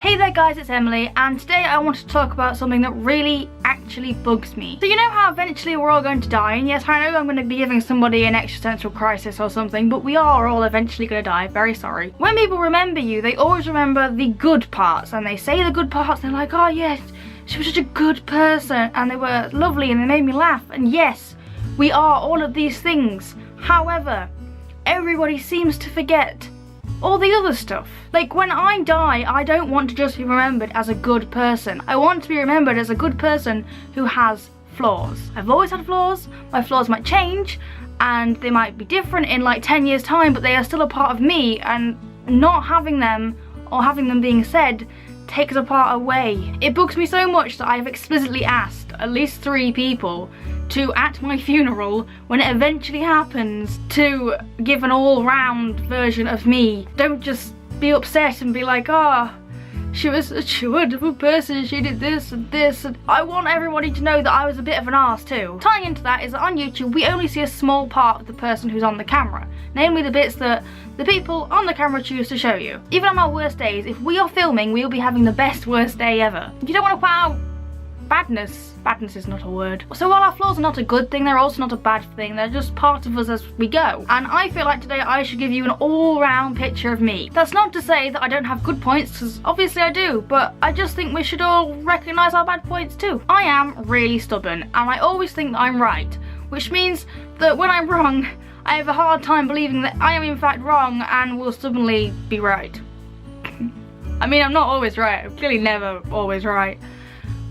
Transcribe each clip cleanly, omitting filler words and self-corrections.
Hey there guys, it's Emily, and today I want to talk about something that really actually bugs me. So you know how eventually we're all going to die, and yes, I know I'm going to be giving somebody an existential crisis or something, but we are all eventually going to die, very sorry. When people remember you, they always remember the good parts, and they say the good parts, and they're like, oh yes, she was such a good person, and they were lovely, and they made me laugh, and yes, we are all of these things. However, everybody seems to forget all the other stuff. Like, when I die, I don't want to just be remembered as a good person. I want to be remembered as a good person who has flaws. I've always had flaws. My flaws might change and they might be different in like 10 years time, but they are still a part of me, and not having them or having them being said takes a part away. It bugs me so much that I've explicitly asked at least 3 people to, at my funeral, when it eventually happens, to give an all-round version of me. Don't just be upset and be like, oh, she was such a wonderful person, she did this and this, and I want everybody to know that I was a bit of an arse too. Tying into that is that on YouTube we only see a small part of the person who's on the camera, namely the bits that the people on the camera choose to show you. Even on our worst days, if we are filming, we will be having the best worst day ever. You don't want to put out badness. Badness is not a word. So while our flaws are not a good thing, they're also not a bad thing. They're just part of us as we go. And I feel like today I should give you an all-round picture of me. That's not to say that I don't have good points, because obviously I do, but I just think we should all recognise our bad points too. I am really stubborn, and I always think that I'm right, which means that when I'm wrong, I have a hard time believing that I am in fact wrong and will stubbornly be right. I mean, I'm not always right. I'm clearly never always right.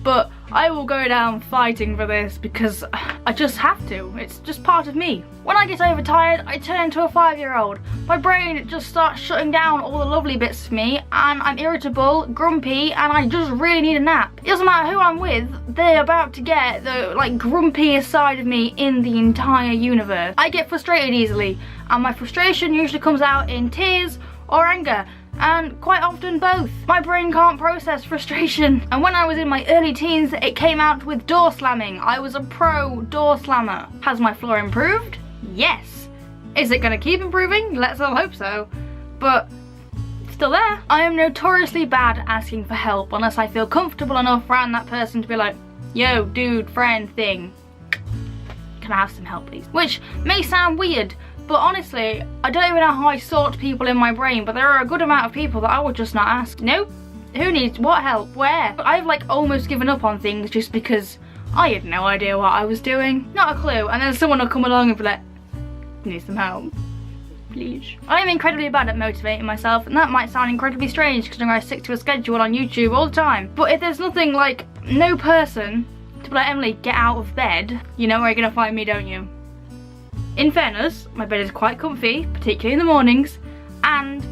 But I will go down fighting for this because I just have to. It's just part of me. When I get overtired, I turn into a 5-year-old. My brain just starts shutting down all the lovely bits of me, and I'm irritable, grumpy, and I just really need a nap. It doesn't matter who I'm with, they're about to get the like grumpiest side of me in the entire universe. I get frustrated easily, and my frustration usually comes out in tears or anger, and quite often both. My brain can't process frustration, and when I was in my early teens it came out with door slamming. I was a pro door slammer. Has my flaw improved? Yes. Is it gonna keep improving? Let's all hope so. But it's still there. I am notoriously bad at asking for help unless I feel comfortable enough around that person to be like, yo dude, friend thing, can I have some help please? Which may sound weird, but honestly, I don't even know how I sort people in my brain, but there are a good amount of people that I would just not ask. Nope. Who needs what help? Where? I've like almost given up on things just because I had no idea what I was doing. Not a clue. And then someone will come along and be like, need some help, please. I'm incredibly bad at motivating myself, and that might sound incredibly strange considering I stick to a schedule on YouTube all the time. But if there's nothing like, no person to be like, Emily, get out of bed, you know where you're gonna find me, don't you? In fairness, my bed is quite comfy, particularly in the mornings, and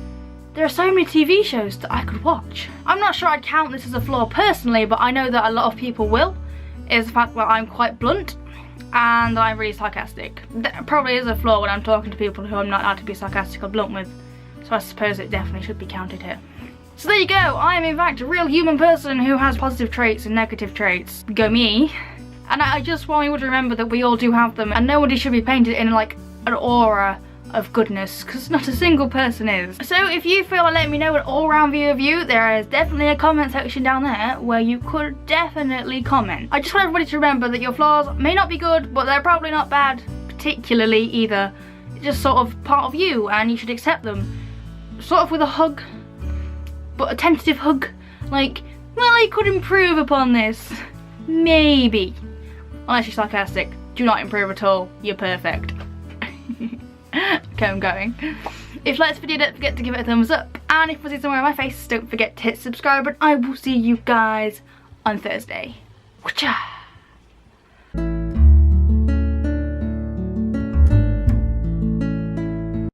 there are so many TV shows that I could watch. I'm not sure I'd count this as a flaw personally, but I know that a lot of people will, is the fact that I'm quite blunt and I'm really sarcastic. That probably is a flaw when I'm talking to people who I'm not allowed to be sarcastic or blunt with, so I suppose it definitely should be counted here. So there you go, I am in fact a real human person who has positive traits and negative traits. Go me. And I just want you to remember that we all do have them, and nobody should be painted in like an aura of goodness, because not a single person is. So if you feel like letting me know an all-round view of you, there is definitely a comment section down there where you could definitely comment. I just want everybody to remember that your flaws may not be good, but they're probably not bad particularly either. It's just sort of part of you, and you should accept them. Sort of with a hug, but a tentative hug. Like, well, I could improve upon this. Maybe. Unless you're sarcastic, do not improve at all, you're perfect. Okay, I'm going. If you liked this video, don't forget to give it a thumbs up, and if you see somewhere on my face, don't forget to hit subscribe, and I will see you guys on Thursday. Whatcha?